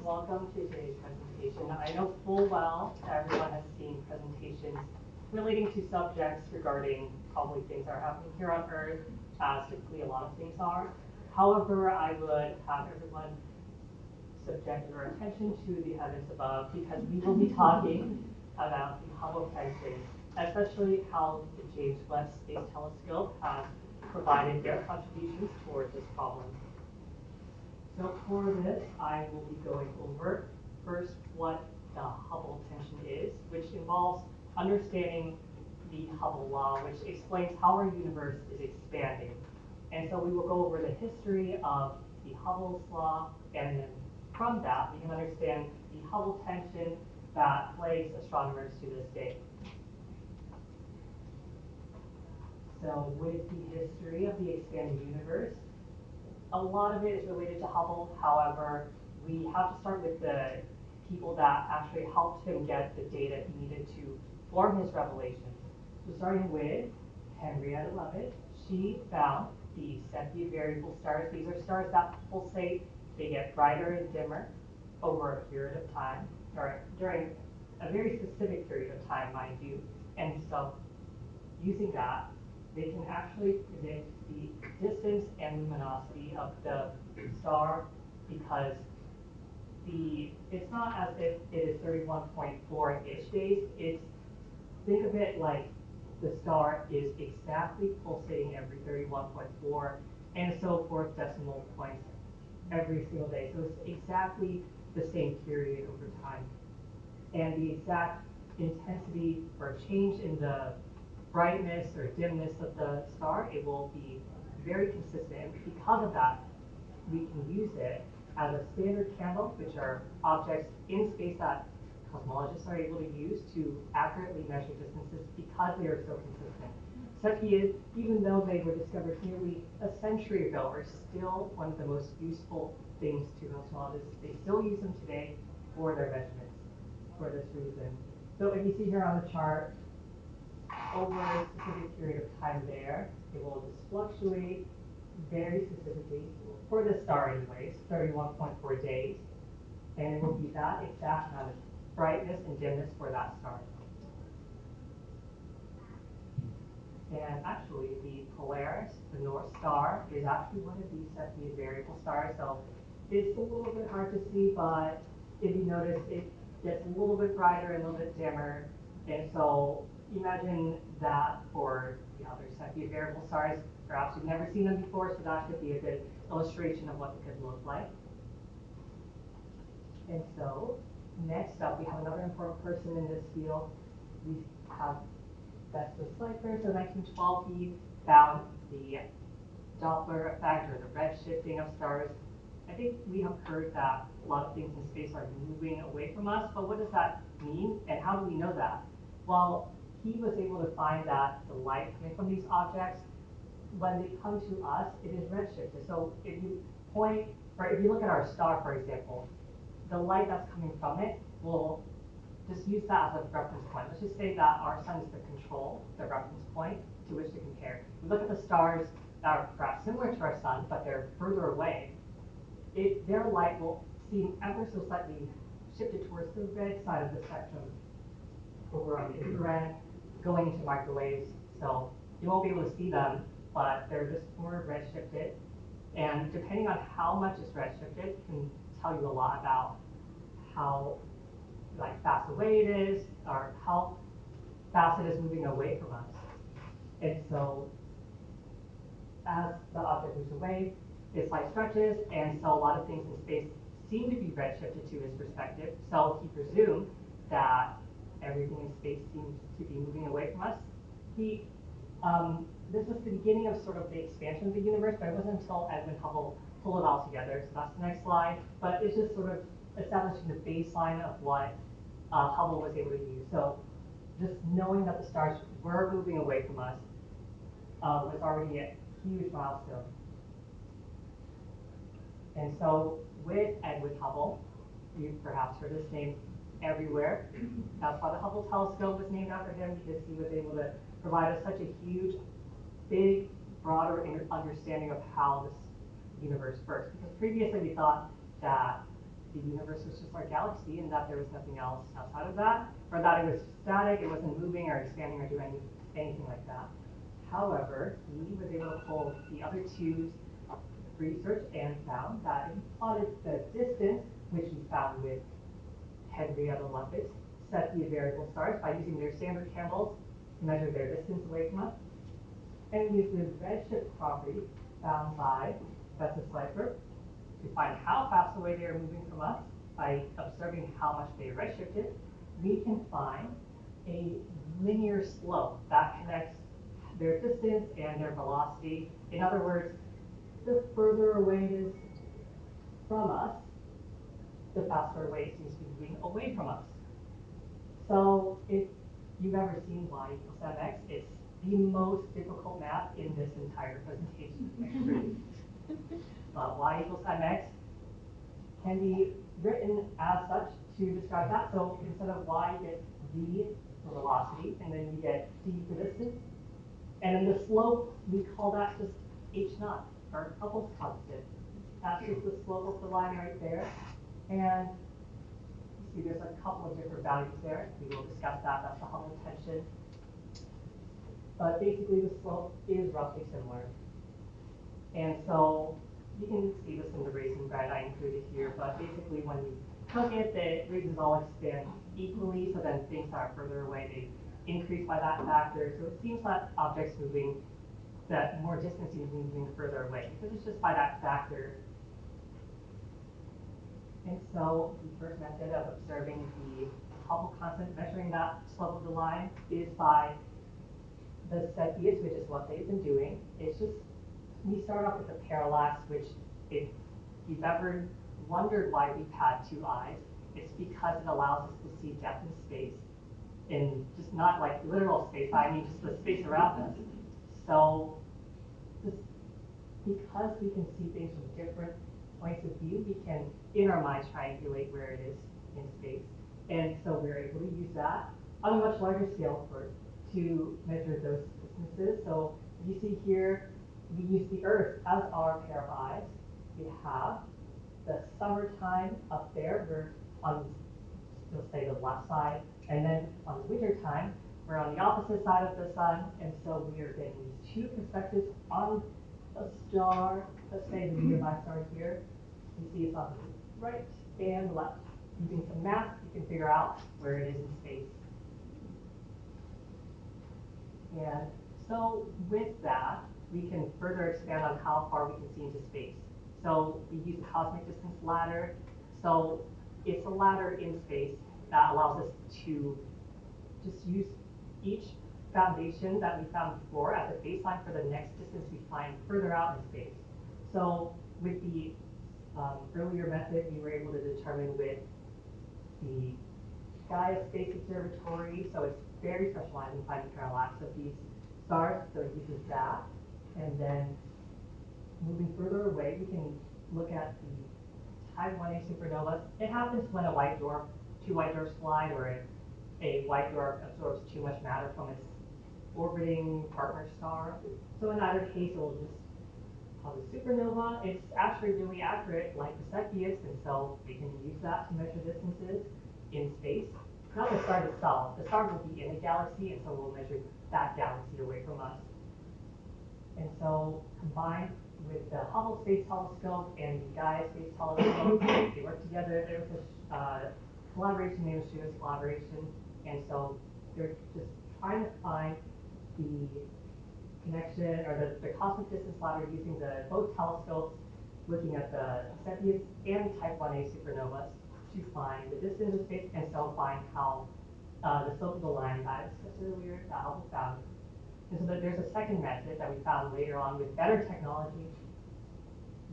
welcome to today's presentation. I know full well everyone has seen presentations relating to subjects regarding probably things that are happening here on Earth, as typically a lot of things are. However, I would have everyone subject your attention to the heavens above because we will be talking about the Hubble Pertains, especially how the JWST Space Telescope has provided their contributions towards this problem. So for this, I will be going over first what the Hubble tension is, which involves understanding the Hubble law, which explains how our universe is expanding. And so we will go over the history of the Hubble's law, and then from that, we can understand the Hubble tension that plagues astronomers to this day. So with the history of the expanding universe, a lot of it is related to Hubble. However, we have to start with the people that actually helped him get the data he needed to form his revelations. So starting with Henrietta Leavitt, she found the Cepheid variable stars. These are stars that pulsate. They get brighter and dimmer over a period of time, or during a very specific period of time, mind you. And so using that, they can actually predict the distance and luminosity of the star because it's not as if it is 31.4-ish days. Think of it like the star is exactly pulsating every 31.4 and so forth decimal points every single day. So it's exactly the same period over time. And the exact intensity or change in the brightness or dimness of the star, it will be very consistent. Because of that, we can use it as a standard candle, which are objects in space that cosmologists are able to use to accurately measure distances because they are so consistent. Cepheid, even though they were discovered nearly a century ago, are still one of the most useful things to cosmologists. They still use them today for their measurements for this reason. So if you see here on the chart, over a specific period of time there, it will just fluctuate very specifically, for the star anyways, 31.4 days, and it will be that exact amount of brightness and dimness for that star. And actually, the Polaris, the North Star, is actually one of these Cepheid variable stars, so it's a little bit hard to see, but if you notice, it gets a little bit brighter and a little bit dimmer, and so imagine that for the other Cepheid variable stars. Perhaps you've never seen them before, so that should be a good illustration of what it could look like. And so, next up, we have another important person in this field. We have Vespa Slipher. So 1912, he found the Doppler effect, or the redshifting of stars. I think we have heard that a lot of things in space are moving away from us, but what does that mean, and how do we know that? Well, he was able to find that the light coming from these objects, when they come to us, it is redshifted. So if you point, or if you look at our star, for example, the light that's coming from it, will just use that as a reference point. Let's just say that our sun is the control, the reference point to which to compare. We look at the stars that are perhaps similar to our sun, but they're further away. Their light will seem ever so slightly shifted towards the red side of the spectrum over on the infrared, going into microwaves. So you won't be able to see them, but they're just more redshifted. And depending on how much is redshifted can tell you a lot about how fast away it is, or how fast it is moving away from us. And so as the object moves away, its light stretches, and so a lot of things in space seem to be redshifted to his perspective. So he presumed that everything in space seems to be moving away from us. This was the beginning of sort of the expansion of the universe, but it wasn't until Edwin Hubble pulled it all together. So that's the next slide. But it's just sort of establishing the baseline of what Hubble was able to use. So just knowing that the stars were moving away from us was already a huge milestone. And so with Edwin Hubble, you've perhaps heard his name everywhere. That's why the Hubble telescope was named after him, because he was able to provide us such a huge, big, broader understanding of how this universe works. Because previously we thought that the universe was just our galaxy and that there was nothing else outside of that, or that it was static, it wasn't moving or expanding or doing anything like that. However, he was able to pull the other two research and found that he plotted the distance, which we found with Henrietta Lumbett's Cepheid variable stars by using their standard candles to measure their distance away from us, and use the redshift property found by Bessa Schleifer to find how fast away they are moving from us. By observing how much they redshifted, we can find a linear slope that connects their distance and their velocity. In other words, the further away it is from us, the faster away it seems to be moving away from us. So if you've ever seen y equals mx, it's the most difficult math in this entire presentation. But y equals mx can be written as such to describe that. So instead of y, you get v for velocity, and then you get d for distance. And then the slope, we call that just h naught, or Hubble's constant. That's just the slope of the line right there. And you see there's a couple of different values there. We will discuss that. That's the Hubble tension. But basically the slope is roughly similar. And so you can see this in the raisin bread I included here, but basically when you cook it, the raisins all expand equally, so then things that are further away, they increase by that factor. So it seems that objects moving, that more distance seems moving further away, because it's just by that factor. And so the first method of observing the Hubble constant, measuring that slope of the line, is by the Cepheid, which is what they've been doing. It's just, we start off with the parallax, which if you've ever wondered why we've had two eyes, it's because it allows us to see depth in space, in just not like literal space, I mean just the space around us. So just because we can see things from different points of view, we can, in our mind, triangulate where it is in space. And so we're able to use that on a much larger scale to measure those distances. So you see here, we use the Earth as our pair of eyes. We have the summertime up there, we're on, let's say, the left side, and then on the winter time, we're on the opposite side of the sun, and so we are getting these two perspectives on a star. Let's say the nearby star here. You see it's on the right and left. Using some math, you can figure out where it is in space. And so with that, we can further expand on how far we can see into space. So we use the cosmic distance ladder. So it's a ladder in space that allows us to just use each foundation that we found before as a baseline for the next distance we find further out in space. So with the earlier method, we were able to determine with the Gaia Space Observatory, so it's very specialized in finding parallax of these stars, so it uses that. And then moving further away, we can look at the Type 1a supernova. It happens when a white dwarf, two white dwarfs collide, or a white dwarf absorbs too much matter from its orbiting partner star. So in either case, it will just cause a supernova. It's actually really accurate, like the Cepheid, and so we can use that to measure distances in space. Not the star itself. The star will be in a galaxy, and so we'll measure that galaxy away from us. And so combined with the Hubble Space Telescope and the Gaia Space Telescope, they work together. There was a collaboration named Students Collaboration, and so they're just trying to find the connection, or the cosmic distance ladder using both telescopes, looking at the Cepheid and Type 1a supernovas to find the distance of space, and so find how the slope of the line that I discussed earlier that Hubble found. And so there's a second method that we found later on with better technology,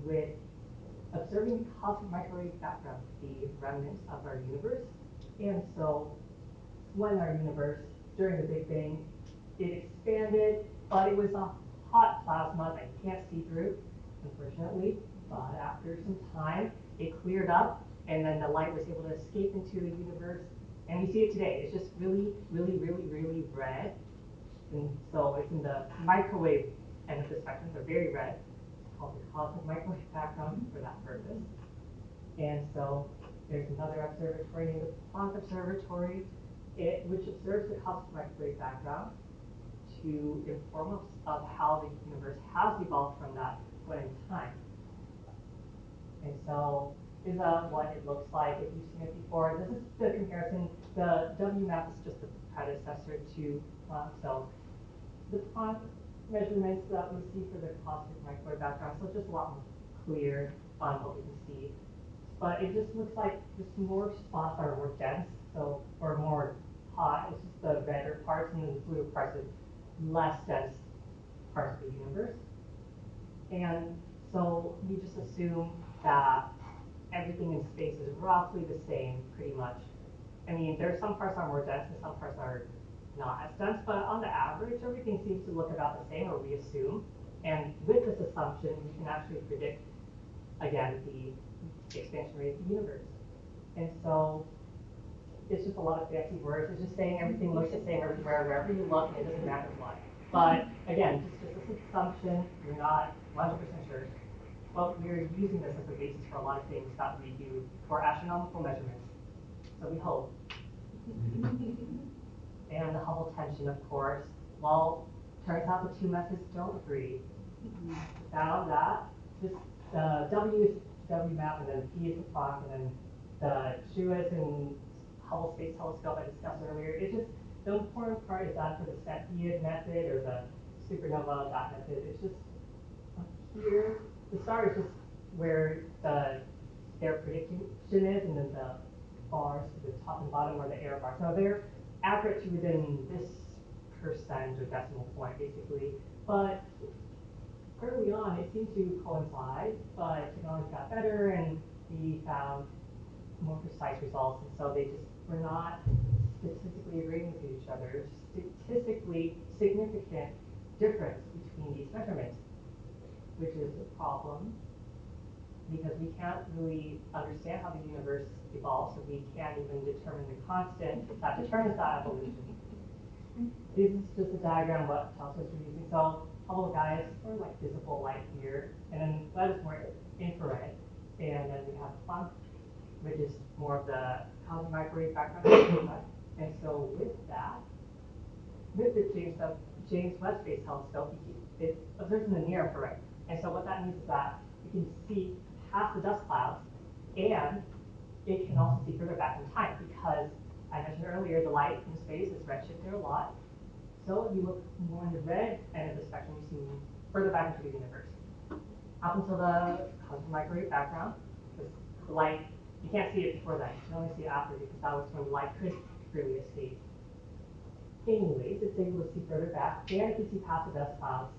with observing the cosmic microwave background, the remnants of our universe. And so when our universe, during the Big Bang, it expanded, but it was a hot plasma that you can't see through, unfortunately. But after some time, it cleared up, and then the light was able to escape into the universe. And we see it today. It's just really, really, really, really red. And so it's in the microwave end of the spectrum. They're very red. It's called the cosmic microwave background for that purpose. And so There's another observatory named the Planck Observatory, which observes the cosmic microwave background to inform us of how the universe has evolved from that point in time. And so is what it looks like if you've seen it before. This is the comparison. The WMAP is just the predecessor to Planck. So the Planck measurements that we see for the cosmic microwave background, so just a lot more clear on what we can see. But it just looks like just more spots are more dense, so or more hot. It's just the redder parts, and then the blue parts are less dense parts of the universe. And so we just assume that everything in space is roughly the same, pretty much. I mean, there are some parts that are more dense and some parts are not as dense, but on the average, everything seems to look about the same, or we assume. And with this assumption, we can actually predict, again, the expansion rate of the universe. And so it's just a lot of fancy words. It's just saying everything looks the same everywhere, wherever you look, it doesn't matter what. But again, just this assumption, we're not 100% sure. But we're using this as a basis for a lot of things that we do for astronomical measurements. So we hope. And the Hubble tension, of course. Well, turns out the two methods don't agree. We found that this W is WMAP, and then P is the Planck, and then the JWST Hubble Space Telescope I discussed earlier. It's just the important part is that for the Cepheid method or the supernova that method, it's just here. The star is just where their prediction is, and then the bars to the top and bottom are the error bars. Now they're accurate to within this percent or decimal point, basically. But early on, it seemed to coincide, but technology got better, and we found more precise results, and so they just were not statistically agreeing with each other. Statistically significant difference between these measurements, which is a problem because we can't really understand how the universe evolves, so we can't even determine the constant that determines that evolution. This is just a diagram of what telescopes we're using. So Hubble guys are like visible light here, and then that is more infrared, and then we have Planck, which is more of the cosmic microwave background. And so with that, with the James Webb Space Telescope, it observes in the near infrared. And so what that means is that we can see past the dust clouds, and it can also see further back in time, because I mentioned earlier the light in space is redshifted a lot. So if you look more in the red end of the spectrum, you see further back into the universe. Up until the cosmic microwave background, the light, you can't see it before that, you can only see it after, because that was when light could really escape. Anyways, it's able to see further back, and it can see past the dust clouds,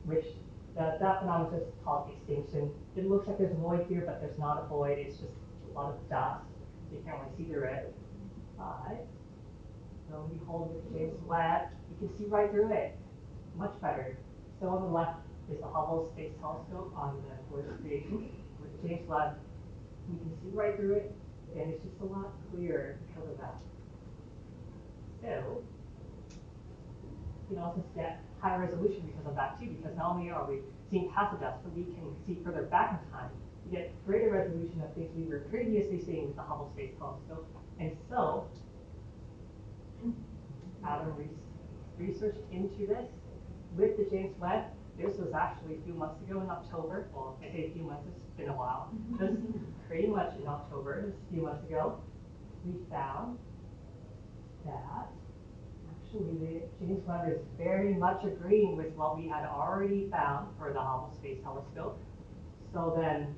which that phenomenon is called extinction. It looks like there's a void here, but there's not a void, it's just a lot of dust, so you can't really see through it. But lo and behold, with James Webb, you can see right through it, much better. So on the left is the Hubble Space Telescope on the latest creation. With James Webb, we can see right through it, and it's just a lot clearer because of that. So you can also get higher resolution because of that too, because not only are we seeing past the dust, but we can see further back in time. We get greater resolution of things we were previously seeing with the Hubble Space Telescope. And so Adam researched into this with the James Webb. This was actually a few months ago in October. Well, I say a few months, it's been a while. This is pretty much in October, this a few months ago. We found that actually the James Webb is very much agreeing with what we had already found for the Hubble Space Telescope. So then,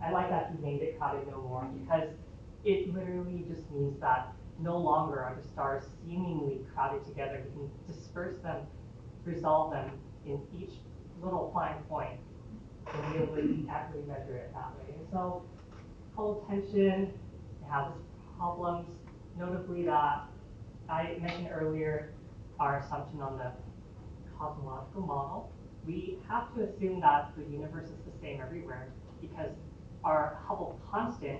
I like that he named it crowded no more, because it literally just means that no longer are the stars seemingly crowded together. We can disperse them, resolve them in each little fine point, and be able to accurately measure it that way. And so Hubble tension has its problems, notably that I mentioned earlier our assumption on the cosmological model. We have to assume that the universe is the same everywhere, because our Hubble constant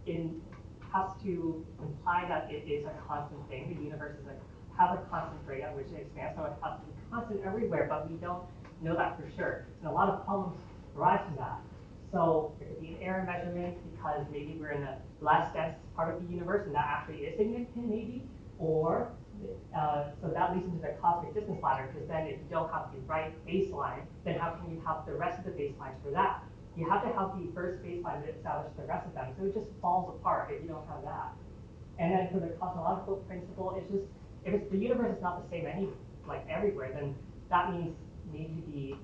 has to imply that it is a constant thing. The universe has a constant rate at which it expands, so it has to be constant everywhere, but we don't know that for sure. And a lot of problems arise from that. So there could be an error measurement because maybe we're in a less dense part of the universe and that actually is significant maybe, or so that leads into the cosmic distance ladder, because then if you don't have the right baseline, then how can you have the rest of the baselines for that? You have to have the first baseline that establishes the rest of them, so it just falls apart if you don't have that. And then for the cosmological principle, it's just, if it's, the universe is not the same everywhere, then that means maybe the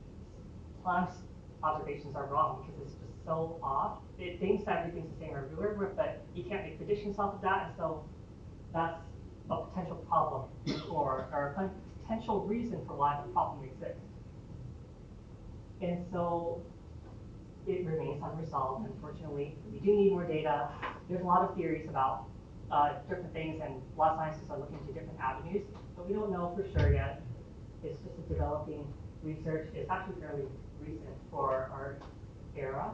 Planck's observations are wrong because it's just so off. It thinks that everything's the same everywhere, but you can't make predictions off of that, and so that's a potential problem or a potential reason for why the problem exists. And so it remains unresolved, unfortunately. We do need more data. There's a lot of theories about different things, and a lot of scientists are looking into different avenues, but we don't know for sure yet. It's just a developing research. It's actually fairly recent for our era.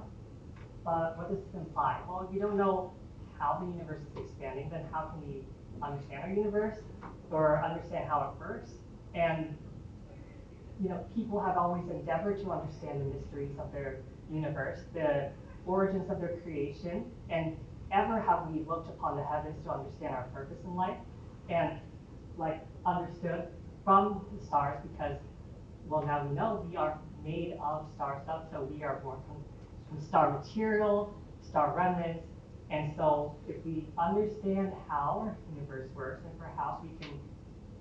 But what does this imply? Well, if you don't know how the universe is expanding, then how can we understand our universe or understand how it works? And people have always endeavored to understand the mysteries of their universe, the origins of their creation, and ever have we looked upon the heavens to understand our purpose in life, and understood from the stars, because now we know we are made of star stuff, so we are born from star material, star remnants. And so if we understand how our universe works, then perhaps we can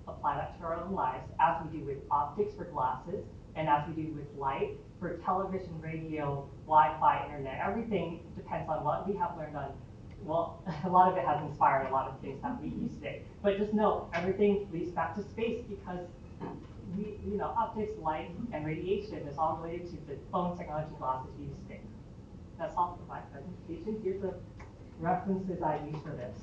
apply that to our own lives, as we do with optics for glasses, and as we do with light for television, radio, Wi-Fi, internet. Everything depends on what we have learned on. Well, a lot of it has inspired a lot of things that we use today. But just know, everything leads back to space, because optics, light, and radiation is all related to the phone technology glasses we use today. That's all for my presentation. Here's the references I use for this.